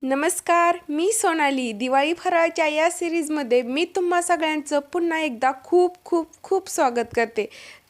नमस्कार, मी सोनाली. दिवाळी फराळच्या या सिरीजमध्ये मी तुम्हा सगळ्यांचं पुन्हा एकदा खूप खूप खूप स्वागत करते.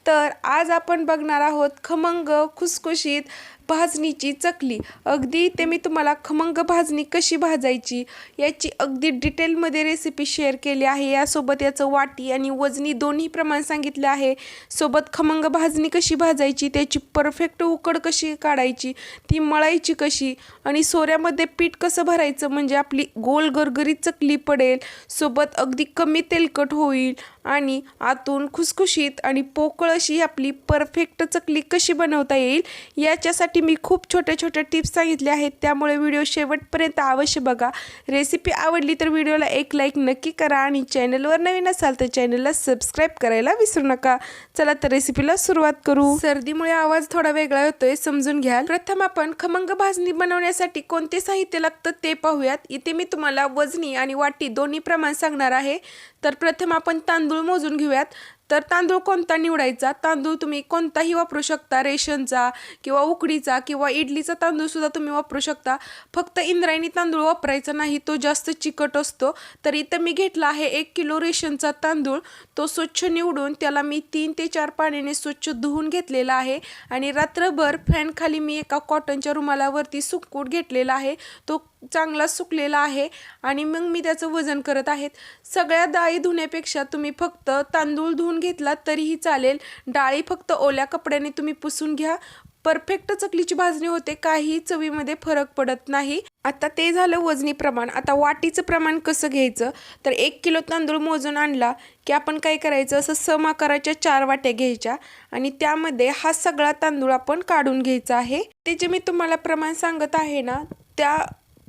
तर आज आपण बघणार आहोत खमंग खुसखुशीत भाजणीची चकली. अगदी ते मी तुम्हाला खमंग भाजणी कशी भाजायची याची अगदी डिटेलमध्ये रेसिपी शेअर केली आहे. यासोबत याचं वाटी आणि वजनी दोन्ही प्रमाण सांगितले आहे. सोबत खमंग भाजणी कशी भाजायची, त्याची परफेक्ट उकड कशी काढायची, ती मळायची कशी आणि सोऱ्यामध्ये पीठ कसं भरायचं म्हणजे आपली गोल गरगरीत चकली पडेल. सोबत अगदी कमी तेलकट होईल आणि आतून खुसखुशीत आणि पोकळ अशी आपली परफेक्ट चकली कशी बनवता येईल याच्यासाठी मी खूप छोट्या छोट्या टिप्स सांगितल्या आहेत. त्यामुळे व्हिडिओ शेवटपर्यंत अवश्य बघा. रेसिपी आवडली तर व्हिडिओला एक लाईक नक्की करा आणि चॅनलवर नवीन असाल तर चॅनलला सबस्क्राईब करायला विसरू नका. चला तर रेसिपीला सुरुवात करू. सर्दीमुळे आवाज थोडा वेगळा होतोय, समजून घ्या. प्रथम आपण खमंग भाजणी बनवण्यासाठी कोणते साहित्य लागतं ते पाहूयात. इथे मी तुम्हाला वजनी आणि वाटी दोन्ही प्रमाण सांगणार आहे. तर प्रथम आपण तांदूळ मोजून घेऊयात. तर तांदूळ कोणता निवडायचा, तांदूळ तुम्ही कोणताही वापरू शकता. रेशनचा किंवा उकडीचा किंवा इडलीचा तांदूळ सुद्धा तुम्ही वापरू शकता. फक्त इंद्रायणी तांदूळ वापरायचा नाही, तो जास्त चिकट असतो. तर इथं मी घेतला आहे 1 किलो रेशनचा तांदूळ. तो स्वच्छ निवडून त्याला मी 3 ते 4 पाण्याने स्वच्छ धुवून घेतलेला आहे आणि रात्रभर फॅन खाली मी एका कॉटनच्या रुमालावरती सुकवून घेतलेला आहे. तो चांगला सुकलेला आहे आणि मग मी त्याचं वजन करत आहेत. सगळ्या डाळी धुण्यापेक्षा तुम्ही फक्त तांदूळ धुवून घेतला तरीही चालेल. डाळी फक्त ओल्या कपड्याने तुम्ही पुसून घ्या. परफेक्ट चकलीची भाजणी होते, काही चवीमध्ये फरक पडत नाही. आता ते झालं वजनी प्रमाण. आता वाटीचं प्रमाण कसं घ्यायचं, तर 1 किलो तांदूळ मोजून आणला की आपण काय करायचं, असं सम आकाराच्या 4 वाट्या घ्यायच्या आणि त्यामध्ये हा सगळा तांदूळ आपण काढून घ्यायचा आहे. ते जे मी तुम्हाला प्रमाण सांगत आहे ना, त्या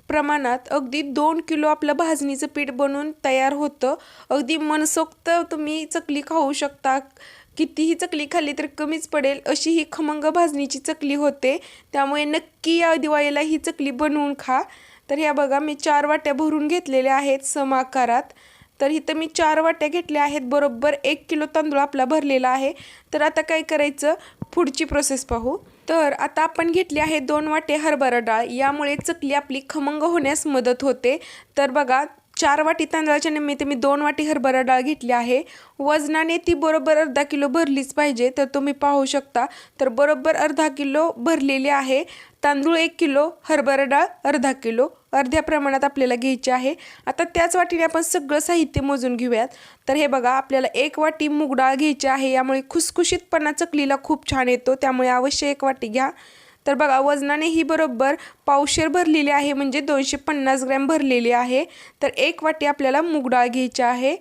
प्रमाणात अगदी 2 किलो आपलं भाजणीचं पीठ बनवून तयार होतं. अगदी मनसोक्त तुम्ही चकली खाऊ शकता. कितीही चकली खाल्ली तर कमीच पडेल अशी ही खमंग भाजणीची चकली होते. त्यामुळे नक्की या दिवाळीला ही चकली बनवून खा. तर ह्या बघा, मी 4 वाट्या भरून घेतलेल्या आहेत सम आकारात. तर इथं मी 4 वाट्या घेतल्या आहेत. बरोबर 1 किलो तांदूळ आपला भरलेला आहे. तर आता काय करायचं, पुढची प्रोसेस पाहू. तर आता आपण घेतली आहे 2 वाटे हरभरा डाळ. यामुळे चकली आपली खमंग होण्यास मदत होते. तर बघा, 4 वाटी तांदळाच्या निमित्त मी 2 वाटी हरभरा डाळ घेतली आहे. वजनाने ती बरोबर अर्धा किलो भरलीच पाहिजे. तर तुम्ही पाहू शकता, तर बरोबर अर्धा किलो भरलेली आहे. तांदूळ 1 किलो, हरभरा डाळ अर्धा किलो, अर्ध्या प्रमाणात आपल्याला घ्यायची आहे. आता त्याच वाटीने आपण सगळं साहित्य मोजून घेऊयात. तर हे बघा, आपल्याला 1 वाटी मूग डाळ घ्यायची आहे. यामुळे खुसखुशीतपणा चकलीला खूप छान येतो, त्यामुळे अवश्य 1 वाटी घ्या. तर बघा, वजनाने ही बरोबर पावशेर भरलेली आहे, म्हणजे 250 ग्रॅम भरलेली आहे. तर 1 वाटी आपल्याला मूग डाळ घ्यायची आहे.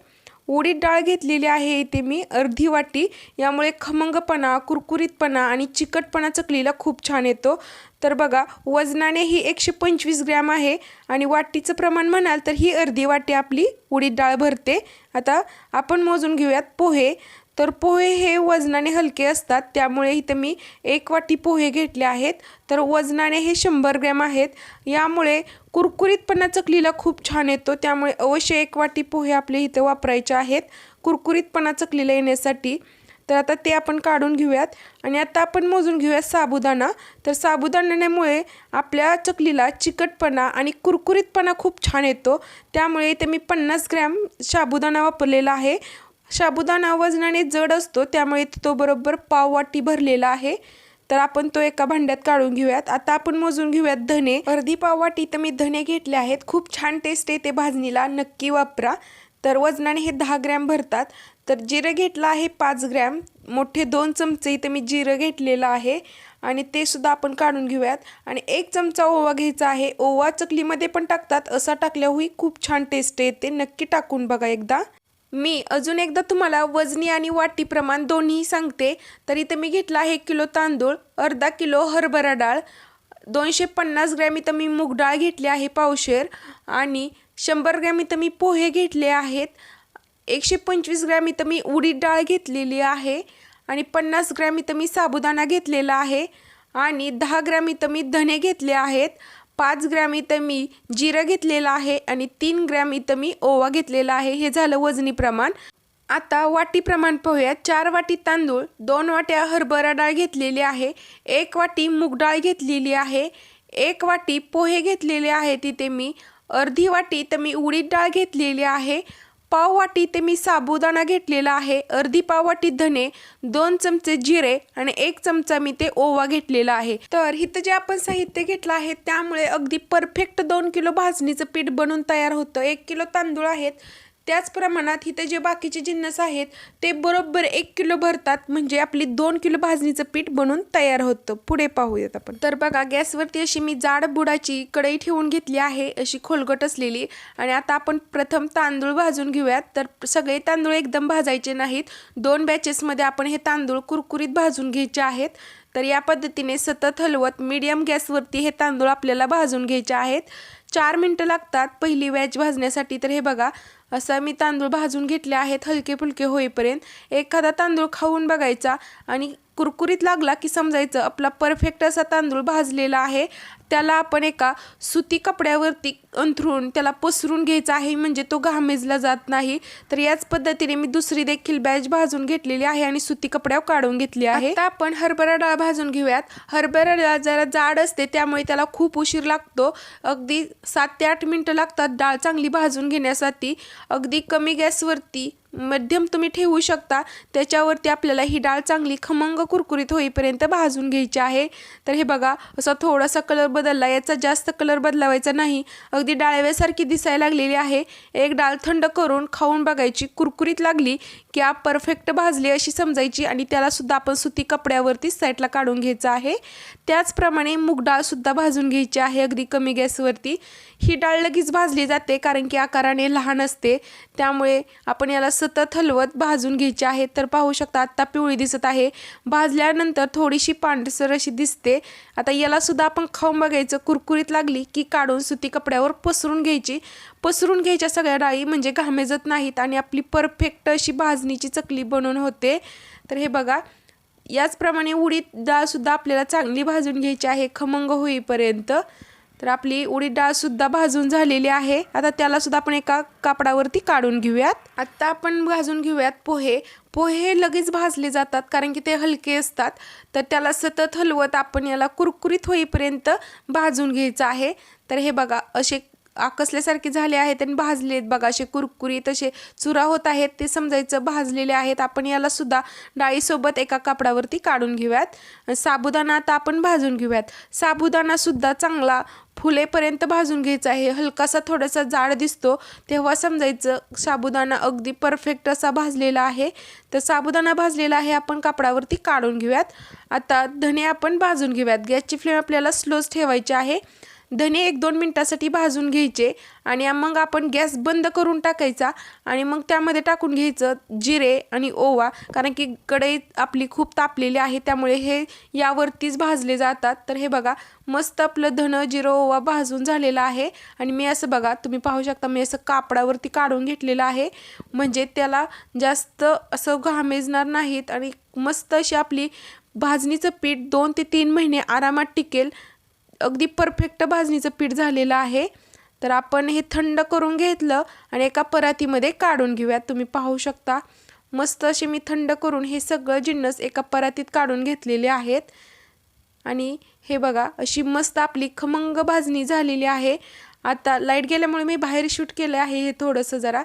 उडीद डाळ घेतलेली आहे इथे मी अर्धी वाटी. यामुळे खमंगपणा, कुरकुरीतपणा आणि चिकटपणा चकलीला खूप छान येतो. तर बघा, वजनाने ही 125 ग्रॅम आहे आणि वाटीचं प्रमाण म्हणाल तर ही अर्धी वाटी आपली उडीद डाळ भरते. आता आपण मोजून घेऊयात पोहे. तर पोहे हे वजनाने हलके असतात, त्यामुळे इथं मी 1 वाटी पोहे घेतले आहेत. तर वजनाने हे 100 ग्रॅम आहेत. यामुळे कुरकुरीतपणा चकलीला खूप छान येतो, त्यामुळे अवश्य 1 वाटी पोहे आपले इथं वापरायचे आहेत कुरकुरीतपणा चकलीला येण्यासाठी. तर आता ते आपण काढून घेऊयात आणि आता आपण मोजून घेऊयात साबुदाणा. तर साबुदाण्यामुळे आपल्या चकलीला चिकटपणा आणि कुरकुरीतपणा खूप छान येतो. त्यामुळे इथे मी 50 ग्रॅम साबुदाणा वापरलेला आहे. साबुदाणा वजनाने जड असतो, त्यामुळे तो बरोबर पाव वाटी भरलेला आहे. तर आपण तो एका भांड्यात काढून घेऊयात. आता आपण मोजून घेऊयात धने. अर्धी पाव वाटी तर मी धने घेतले आहेत. खूप छान टेस्ट येते भाजणीला, नक्की वापरा. तर वजनाने हे 10 ग्रॅम भरतात. तर जिरं घेतलं आहे 5 ग्रॅम. मोठे 2 चमचे इथं मी जिरं घेतलेलं आहे आणि ते सुद्धा आपण काढून घेऊयात. आणि 1 चमचा ओवा घ्यायचा आहे. ओवा चकलीमध्ये पण टाकतात, असा टाकल्यावर खूप छान टेस्ट येते. नक्की टाकून बघा एकदा. मी अजून एकदा तुम्हाला वजनी आणि वाटी प्रमाण दोन्ही सांगते. तर इथं मी घेतला आहे 1 किलो तांदूळ, अर्धा किलो हरभरा डाळ, 250 ग्रॅम इथं मी मूग डाळ घेतली आहे पावशेर आणि 100 ग्रॅम इथं मी पोहे घेतले आहेत. 125 ग्रॅम इथं मी उडीद डाळ घेतलेली आहे आणि 50 ग्रॅम इथं मी साबुदाणा घेतलेला आहे आणि 10 ग्रॅम इथं मी धने घेतले आहेत. 5 ग्रॅम इथं मी जिरं घेतलेलं आहे आणि 3 ग्रॅम इथं मी ओवा घेतलेला आहे. हे झालं वजनी प्रमाण. आता वाटी प्रमाण पाहूया. 4 वाटी तांदूळ, 2 वाट्या हरभरा डाळ घेतलेली आहे, 1 वाटी मूग डाळ घेतलेली आहे, 1 वाटी पोहे घेतलेले आहेत इथे मी, अर्धी वाटी तर मी उडीद डाळ घेतलेली आहे, पाव वाटी ते मी साबुदाणा घेतलेला आहे, अर्धी पाव वाटी धने, 2 चमचे जिरे आणि 1 चमचा मी ते ओवा घेतलेला आहे। तर इथं जे आपण साहित्य घेतलं आहे त्यामुळे अगदी परफेक्ट 2 किलो भाजणीचं पीठ बनून तयार होतं। 1 किलो तांदूळ आहेत, त्याच प्रमाणात इथे जे बाकीचे जिन्नस आहेत ते बरोबर 1 किलो भरतात, म्हणजे आपली 2 किलो भाजणीचं पीठ बनून तयार होतं। पुढे पाहूयात आपण। तर बघा, गॅसवरती अशी मी जाड बुडाची कढई ठेवून घेतली आहे, अशी खोलगट असलेली। आणि आता आपण प्रथम तांदूळ भाजून घेऊयात। तर सगळे तांदूळ एकदम भाजायचे नाहीत, 2 बॅचेसमध्ये आपण हे तांदूळ कुरकुरीत भाजून घ्यायचे आहेत। तर या पद्धतीने सतत हलवत मीडियम गॅसवरती हे तांदूळ आपल्याला भाजून घ्यायचे आहेत। 4 मिनिटं लागतात पहिली बॅच भाजण्यासाठी। तर हे बघा, असं मी तांदूळ भाजून घेतले आहेत हलके फुलके होईपर्यंत। एखादा तांदूळ खाऊन बघायचा आणि कुरकुरीत लागला की समजायचं आपला परफेक्ट असा तांदूळ भाजलेला आहे। त्याला आपण एका सुती कपड्यावरती अंथरून त्याला पसरून घ्यायचा आहे, म्हणजे तो घामेजला जात नाही। तर याच पद्धतीने मी दुसरी देखील बॅच भाजून घेतलेली आहे आणि सुती कपड्यावर काढून घेतली आहे। आता आपण हरभरा डाळ भाजून घेऊयात। हरभरा डाळ जरा जाड असते त्यामुळे त्याला खूप उशीर लागतो, अगदी 7 ते 8 मिनिटं लागतात डाळ चांगली भाजून घेण्यासाठी। अगदी कमी गॅसवरती मध्यम तुम्ही ठेवू शकता, त्याच्यावरती आपल्याला ही डाळ चांगली खमंग कुरकुरीत होईपर्यंत भाजून घ्यायची आहे। तर हे बघा, असा थोडासा कलर बदलला, याचा जास्त कलर बदलावायचा नाही, अगदी डाळव्यासारखी दिसायला लागलेली आहे। एक डाळ थंड करून खाऊन बघायची, कुरकुरीत लागली की आप परफेक्ट भाजली अशी समजायची आणि त्याला सुद्धा आपण सुती कपड्यावरती साईडला काढून घ्यायचं आहे। त्याचप्रमाणे मूग डाळ सुद्धा भाजून घ्यायची आहे अगदी कमी गॅसवरती। ही डाळ लगेच भाजली जाते कारण की आकाराने लहान असते, त्यामुळे आपण याला सतत हलवत भाजून घ्यायची आहे। तर पाहू शकता आता पिवळी दिसत आहे, भाजल्यानंतर थोडीशी पांढरसर अशी दिसते। आता याला सुद्धा आपण खाऊन बघायचं, कुरकुरीत लागली की काढून सुती कपड्यावर पसरून घ्यायची। पसरून घ्यायच्या सगळ्या डाळी, म्हणजे घामेजत नाहीत आणि आपली परफेक्ट अशी भाजणीची चकली बनवून होते। तर हे बघा, याचप्रमाणे उडीद डाळ सुद्धा आपल्याला चांगली भाजून घ्यायची आहे खमंग होईपर्यंत। तर आपली उडीद डाळ सुद्धा भाजून झालेली आहे। आता त्याला सुद्धा आपण एका कापडावरती काढून घेऊयात। आता आपण भाजून घेऊयात पोहे। पोहे लगेच भाजले जातात कारण की ते हलके असतात, तर त्याला सतत हलवत आपण याला कुरकुरीत होईपर्यंत भाजून घ्यायचं आहे। तर हे बघा, असे आकसल्यासारखे झाले आहेत आणि भाजलेत बघा, असे कुरकुरीत असे चुरा होत आहेत, ते समजायचं भाजलेले आहेत। आपण याला सुद्धा डाळीसोबत एका कापडावरती काढून घेऊयात। साबुदाणा आता आपण भाजून घेऊयात। साबुदाणा सुद्धा चांगला फुलेपर्यंत भाजून घ्यायचा आहे, हलकासा थोडासा जाड दिसतो तेव्हा समजायचं साबुदाणा अगदी परफेक्ट असा भाजलेला आहे। तर साबुदाणा भाजलेला आहे, आपण कापडावरती काढून घेऊयात। आता धने आपण भाजून घेऊयात। गॅसची फ्लेम आपल्याला स्लोच ठेवायची आहे। धने 1-2 मिनिटासाठी भाजून घ्यायचे आणि मग आपण गॅस बंद करून टाकायचा आणि मग त्यामध्ये टाकून घ्यायचं जिरे आणि ओवा, कारण की कढई आपली खूप तापलेली आहे त्यामुळे हे यावरतीच भाजले जातात। तर हे बघा, मस्त आपलं धन जिरं ओवा भाजून झालेला आहे आणि मी असं बघा, तुम्ही पाहू शकता, मी असं कापडावरती काढून घेतलेलं आहे, म्हणजे त्याला जास्त असं घामेजणार नाहीत आणि मस्त अशी आपली भाजणीचं पीठ 2 ते 3 महिने आरामात टिकेल। अगदी परफेक्ट भाजणीचं पीठ झालेलं आहे। तर आपण हे थंड करून घेतलं आणि एका परातीमध्ये काढून घेऊयात। तुम्ही पाहू शकता, मस्त असे मी थंड करून हे सगळं जिन्नस एका परातीत काढून घेतलेले आहेत आणि हे बघा, अशी मस्त आपली खमंग भाजणी झालेली आहे। आता लाईट गेल्यामुळे मी बाहेर शूट केलं आहे हे थोडंसं जरा।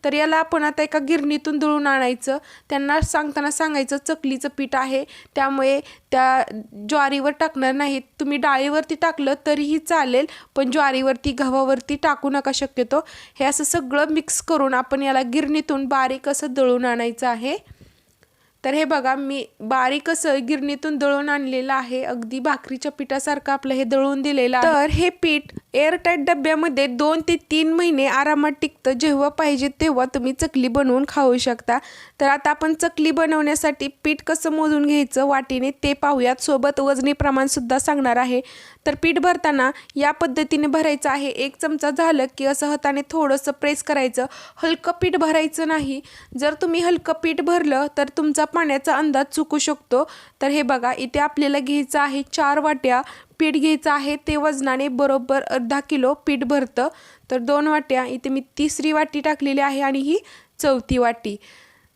तर याला आपण आता एका गिरणीतून दळून आणायचं। त्यांना सांगताना सांगायचं चकलीचं पीठ आहे त्यामुळे त्या ज्वारीवर टाकणार नाहीत, तुम्ही डाळीवरती टाकलं तरीही चालेल, पण ज्वारीवरती गव्हावरती टाकू नका शक्यतो। हे असं सगळं मिक्स करून आपण याला गिरणीतून बारीक असं दळून आणायचं आहे। तर हे बघा, मी बारीक असं गिरणीतून दळून आणलेलं आहे, अगदी भाकरीच्या पिठासारखं आपलं हे दळून दिलेलं आहे। तर हे पीठ एअरटाईट डब्यामध्ये 2 ते 3 महिने आरामात टिकतं, जेव्हा पाहिजे तेव्हा तुम्ही चकली बनवून खाऊ शकता। तर आता आपण चकली बनवण्यासाठी पीठ कसं मोजून घ्यायचं वाटीने ते पाहूयात, सोबत वजनी प्रमाण सुद्धा सांगणार आहे। तर पीठ भरताना या पद्धतीने भरायचं आहे। 1 चमचा झालं की असं हाताने थोडंसं प्रेस करायचं, हलकं पीठ भरायचं नाही। जर तुम्ही हलकं पीठ भरलं तर तुमचा पाण्याचा अंदाज चुकू शकतो। तर हे बघा, इथे आपल्याला घ्यायचं आहे 4 वाट्या पीठ घ्यायचं आहे, ते वजनाने बरोबर अर्धा किलो पीठ भरतं। तर 2 वाट्या, इथे मी 3री वाटी टाकलेली आहे आणि ही 4थी वाटी।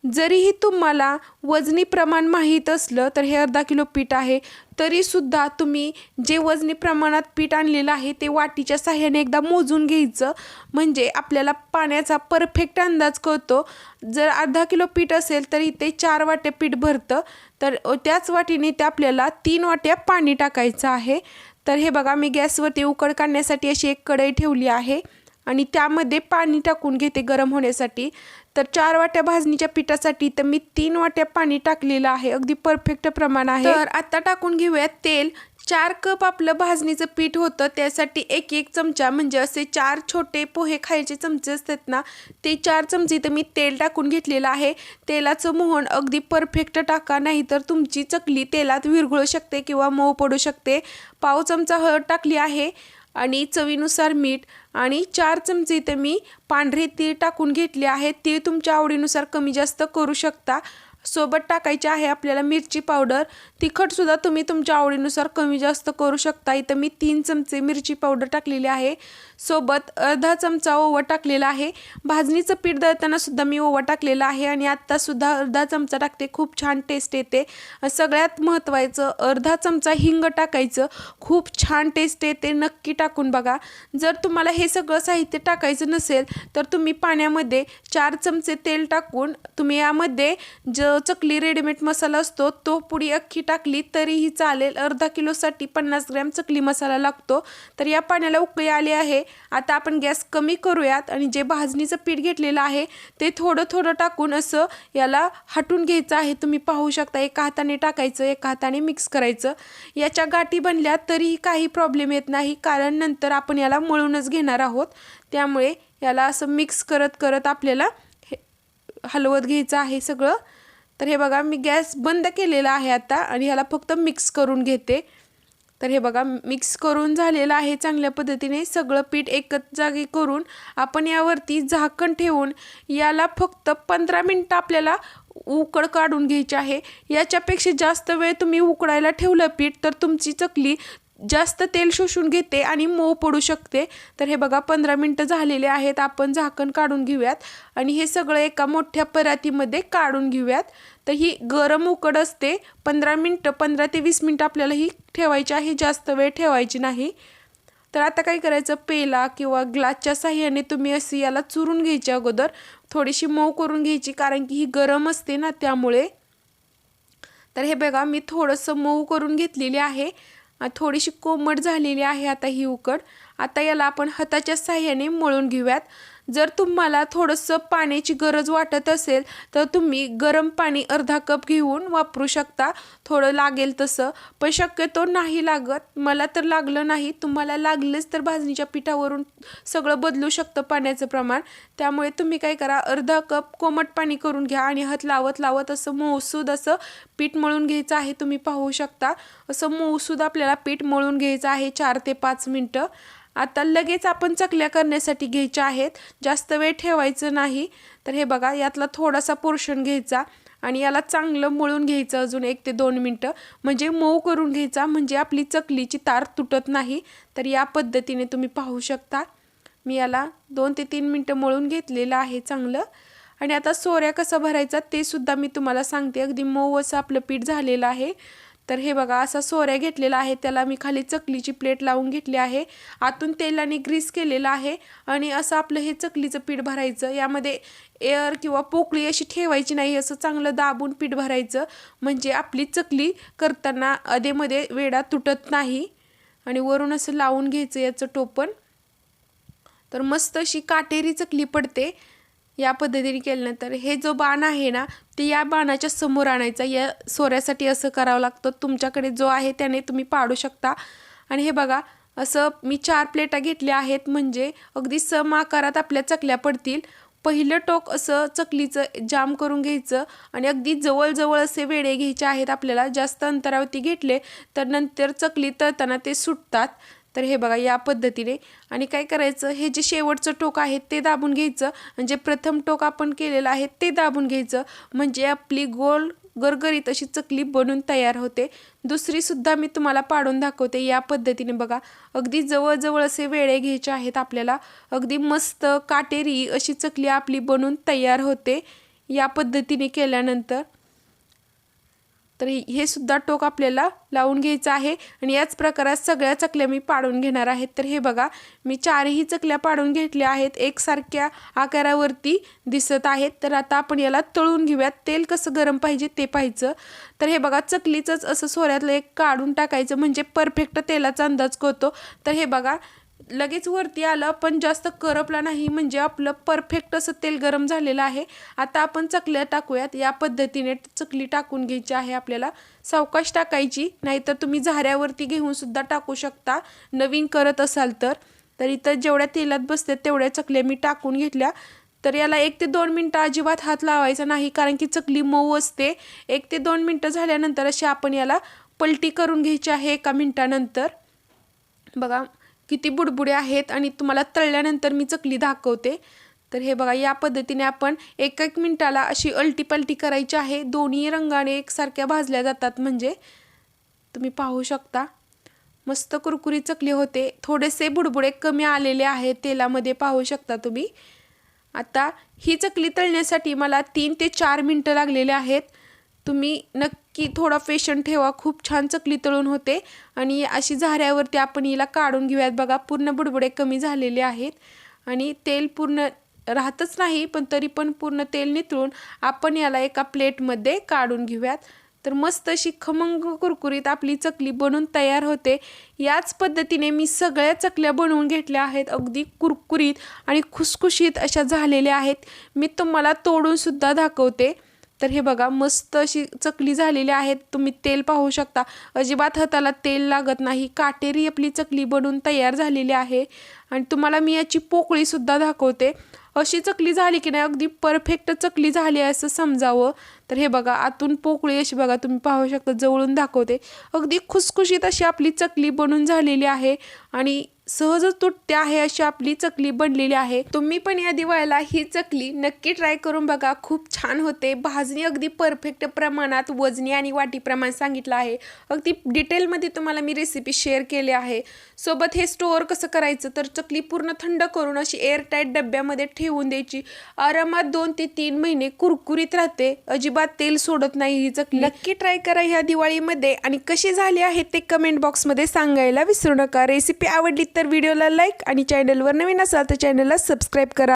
जरीही तुम्हाला वजनी प्रमाण माहीत असलं तर हे अर्धा किलो पीठ आहे, तरीसुद्धा तुम्ही जे वजनी प्रमाणात पीठ आणलेलं आहे ते वाटीच्या साहाय्याने एकदा मोजून घ्यायचं, म्हणजे आपल्याला पाण्याचा परफेक्ट अंदाज कळतो. जर अर्धा किलो पीठ असेल तर इथे 4 वाट्या पीठ भरतं, तर त्याच वाटीने ते आपल्याला 3 वाट्या पाणी टाकायचं आहे. तर हे बघा, मी गॅसवरती उकळ काढण्यासाठी अशी एक कढई ठेवली आहे आणि त्यामध्ये पाणी टाकून घेते गरम होण्यासाठी. तर 4 वाट्या भाजणीच्या पिठासाठी तर मी 3 वाट्या पाणी टाकलेलं आहे, अगदी परफेक्ट प्रमाण आहे. तर आता टाकून घेऊयात तेल. 4 कप आपलं भाजणीचं पीठ होतं, त्यासाठी 1 चमचा, म्हणजे असे 4 छोटे पोहे खायचे चमचे असतात ना, ते 4 चमचे तर मी तेल टाकून घेतलेलं आहे. तेलाचं मोहन अगदी परफेक्ट टाका, नाहीतर तुमची चकली तेलात विरघळू शकते किंवा मऊ पडू शकते. पाव चमचा हळद टाकली आहे आणि चवीनुसार मीठ, आणि 4 चमचे इथे मी पांढरे तीळ टाकून घेतले आहेत. तीळ तुमच्या आवडीनुसार कमी जास्त करू शकता. सोबत टाकायचे आहे आपल्याला मिरची पावडर. तिखटसुद्धा तुम्ही तुमच्या आवडीनुसार कमी जास्त करू शकता. इथं मी 3 चमचे मिरची पावडर टाकलेली आहे. सोबत अर्धा चमचा ओवा टाकलेला आहे. भाजणीचं पीठ दळताना सुद्धा मी ओवा टाकलेला आहे आणि आत्तासुद्धा अर्धा चमचा टाकते, खूप छान टेस्ट येते. सगळ्यात महत्त्वाचं अर्धा चमचा हिंग टाकायचं, खूप छान टेस्ट येते, नक्की टाकून बघा. जर तुम्हाला हे सगळं साहित्य टाकायचं नसेल तर तुम्ही पाण्यामध्ये 4 चमचे तेल टाकून तुम्ही यामध्ये चकली रेडीमेड मसाला असतो तो पुडी अख्खी टाकली तरीही चालेल. अर्धा किलोसाठी 50 ग्रॅम चकली मसाला लागतो. तर या पाण्याला उकळी आली आहे. आता आपण गॅस कमी करूयात आणि जे भाजणीचं पीठ घेतलेलं आहे ते थोडं थोडं टाकून असं याला हटून घ्यायचं आहे. तुम्ही पाहू शकता, एका हाताने टाकायचं, एका हाताने मिक्स करायचं. याच्या गाठी बनल्या तरीही काही प्रॉब्लेम येत नाही, कारण नंतर आपण याला मळूनच घेणार आहोत. त्यामुळे याला असं मिक्स करत करत आपल्याला हलवत घ्यायचं आहे सगळं. तर हे बघा, मी गॅस बंद केलेला आहे आता आणि ह्याला फक्त मिक्स करून घेते. तर हे बघा, मिक्स करून झालेलं आहे चांगल्या पद्धतीने. सगळं पीठ एकच जागी करून आपण यावरती झाकण ठेवून याला फक्त 15 मिनटं आपल्याला उकड काढून घ्यायची आहे. याच्यापेक्षा जास्त वेळ तुम्ही उकडायला ठेवलं पीठ तर तुमची चकली जास्त तेल शोषून घेते आणि मऊ पडू शकते. तर हे बघा, 15 मिनटं झालेले आहेत. आपण झाकण काढून घेऊयात आणि हे सगळं एका मोठ्या परातीमध्ये काढून घेऊयात. तर ही गरम उकड असते. 15 ते 20 मिनटं आपल्याला ही ठेवायची आहे, जास्त वेळ ठेवायची नाही. तर आता काय करायचं, पेला किंवा ग्लासच्या साह्याने तुम्ही अशी याला चुरून घ्यायची, अगोदर थोडीशी मऊ करून घ्यायची, कारण की ही गरम असते ना त्यामुळे. तर हे बघा, मी थोडंसं मऊ करून घेतलेली आहे, थोडीशी कोमट झालेली आहे आता ही उकड. आता याला आपण हाताच्या साह्याने मळून घेऊयात. जर तुम्हाला थोडंसं पाण्याची गरज वाटत असेल तर तुम्ही गरम पाणी अर्धा कप घेऊन वापरू शकता, थोडं लागेल तसं. पण शक्यतो नाही लागत, मला तर लागलं नाही. तुम्हाला लागलेच तर भाजणीच्या पिठावरून सगळं बदलू शकतं पाण्याचं प्रमाण. त्यामुळे तुम्ही काय करा, अर्धा कप कोमट पाणी करून घ्या आणि हात लावत लावत असं मऊसूद असं पीठ मळून घ्यायचं आहे. तुम्ही पाहू शकता, असं मऊसूद आपल्याला पीठ मळून घ्यायचं आहे 4 ते 5 मिनटं. आता लगेच आपण चकल्या करण्यासाठी घ्यायच्या आहेत, जास्त वेळ ठेवायचं नाही. तर हे बघा, यातला थोडासा पोर्शन घ्यायचा आणि याला चांगलं मळून घ्यायचं अजून 1 ते 2 मिनटं, म्हणजे मऊ करून घ्यायचा, म्हणजे आपली चकलीची तार तुटत नाही. तर या पद्धतीने तुम्ही पाहू शकता, मी याला 2 ते 3 मिनटं मळून घेतलेलं आहे चांगलं. आणि आता सोऱ्या कसा भरायचा ते सुद्धा मी तुम्हाला सांगते. अगदी मऊ असं आपलं पीठ झालेलं आहे. तर हे बघा, असा सोऱ्या घेतलेला आहे, त्याला मी खाली चकलीची प्लेट लावून घेतली आहे, आतून तेलाने ग्रीस केलेलं आहे आणि असं आपलं हे चकलीचं पीठ भरायचं. यामध्ये एअर किंवा पोकळी अशी ठेवायची नाही, असं चांगलं दाबून पीठ भरायचं, म्हणजे आपली चकली करताना अधेमध्ये वेडा तुटत नाही. आणि वरून असं लावून घ्यायचं याचं टोपण, तर मस्त अशी काटेरी चकली पडते या पद्धतीने केल्यानंतर. हे जो बाण आहे ना ते या बाणाच्या समोर आणायचा. या सोऱ्यासाठी असं करावं लागतं. तुमच्याकडे जो आहे त्याने तुम्ही पाडू शकता. आणि हे बघा, असं मी 4 प्लेटा घेतल्या आहेत, म्हणजे अगदी सम आकारात आपल्या चकल्या पडतील. पहिलं टोक असं चकलीचं जाम करून घ्यायचं आणि अगदी जवळजवळ असे वेडे घ्यायचे आहेत आपल्याला. जास्त अंतरावरती घेतले तर नंतर चकली तळताना ते सुटतात. तर हे बघा, या पद्धतीने. आणि काय करायचं, हे जे शेवटचं टोक आहे ते दाबून घ्यायचं, म्हणजे प्रथम टोक आपण केलेलं आहे ते दाबून घ्यायचं, म्हणजे आपली गोल गरगरीत अशी चकली बनून तयार होते. दुसरीसुद्धा मी तुम्हाला पाडून दाखवते या पद्धतीने. बघा, अगदी जवळजवळ असे वेळे घ्यायचे आहेत आपल्याला. अगदी मस्त काटेरी अशी चकली आपली बनून तयार होते. या पद्धतीने केल्यानंतर. तर हे सुद्धा टोक आपल्याला लावून घ्यायचं आहे आणि याच प्रकारात सगळ्या चकल्या मी पाडून घेणार आहेत. तर हे बघा मी चारही चकल्या पाडून घेतल्या आहेत, एकसारख्या आकारावरती दिसत आहेत. तर आता आपण याला तळून घेऊयात. तेल कसं गरम पाहिजे ते पाहायचं. तर हे बघा चकलीचंच असं सोऱ्यातलं एक काढून टाकायचं म्हणजे परफेक्ट तेलाचा अंदाज कळतो. तर हे बघा लगेच वरती आलं पण जास्त करपला नाही, म्हणजे आपलं परफेक्ट असं तेल गरम झालेलं आहे. आता आपण चकल्या टाकूयात. या पद्धतीने चकली टाकून घ्यायची आहे आपल्याला, सावकाश टाकायची, नाहीतर तुम्ही झाऱ्यावरती घेऊन सुद्धा टाकू शकता नवीन करत असाल तर. तर इथं जेवढ्या तेलात बसते तेवढ्या चकल्या मी टाकून घेतल्या. तर याला 1 ते 2 मिनटं अजिबात हात लावायचा नाही, कारण की चकली मऊ असते. 1 ते 2 मिनटं झाल्यानंतर अशी आपण याला पलटी करून घ्यायची आहे 1 मिनिटानंतर. बघा किती बुडबुडे आहेत आणि तुम्हाला तळल्यानंतर मी चकली दाखवते. तर हे बघा या पद्धतीने आपण 1-1 मिनिटाला अशी अलटी पलटी करायची आहे. दोन्ही रंगाने एकसारख्या भाजल्या जातात, म्हणजे तुम्ही पाहू शकता मस्त कुरकुरीत चकली होते. थोडेसे बुडबुडे कमी आलेले आहेत तेलामध्ये, पाहू शकता तुम्ही. आता ही चकली तळण्यासाठी मला 3 ते 4 मिनिटं लागलेले आहेत. तुम्ही नक्की थोडा पेशंट ठेवा, खूप छान चकली तळून होते. आणि अशी झाऱ्यावरती आपण हिला काढून घेऊयात. बघा पूर्ण बुडबुडे कमी झालेले आहेत आणि तेल पूर्ण राहतच नाही, पण तरी पण पूर्ण तेल नितळून आपण याला एका प्लेटमध्ये काढून घेऊयात. तर मस्त अशी खमंग कुरकुरीत आपली चकली बनून तयार होते. याच पद्धतीने मी सगळ्या चकल्या बनवून घेतल्या आहेत. अगदी कुरकुरीत आणि खुसखुशीत अशा झालेल्या आहेत. मी तुम्हाला तोडून सुद्धा दाखवते. तर हे बघा मस्त अशी चकली झालेली आहे. तुम्ही तेल पाहू शकता, अजिबात हाताला तेल लागत नाही. काटेरी आपली चकली बनवून तयार झालेली आहे. आणि तुम्हाला मी याची पोकळी सुद्धा दाखवते. अशी चकली झाली की नाही अगदी परफेक्ट चकली झाली आहे असं समजावं. तर हे बघा आतून पोकळी अशी बघा तुम्ही पाहू शकता, जवळून दाखवते. अगदी खुसखुशीत अशी आपली चकली बनून झालेली आहे आणि सहजच तुटते आहे अशी आपली चकली बनलेली आहे. तुम्ही पण या दिवाळीला ही चकली नक्की ट्राय करून बघा, खूप छान होते. भाजणी अगदी परफेक्ट प्रमाणात, वजनी आणि वाटी प्रमाण सांगितलं आहे. अगदी डिटेलमध्ये तुम्हाला मी रेसिपी शेअर केली आहे. सोबत हे स्टोअर कसं करायचं, तर चकली पूर्ण थंड करून अशी एअरटाईट डब्यामध्ये ठेवून द्यायची. आरामात 2 ते 3 महिने कुरकुरीत राहते, अजिबात तेल सोडत नाही ही चकली. नक्की ट्राय करा ह्या दिवाळीमध्ये आणि कशी झाली आहे ते कमेंट बॉक्समध्ये सांगायला विसरू नका. रेसिपी आवडली तर व्हिडिओला लाईक आणि चॅनलवर नवीन असाल तर चॅनलला सबस्क्राईब करा.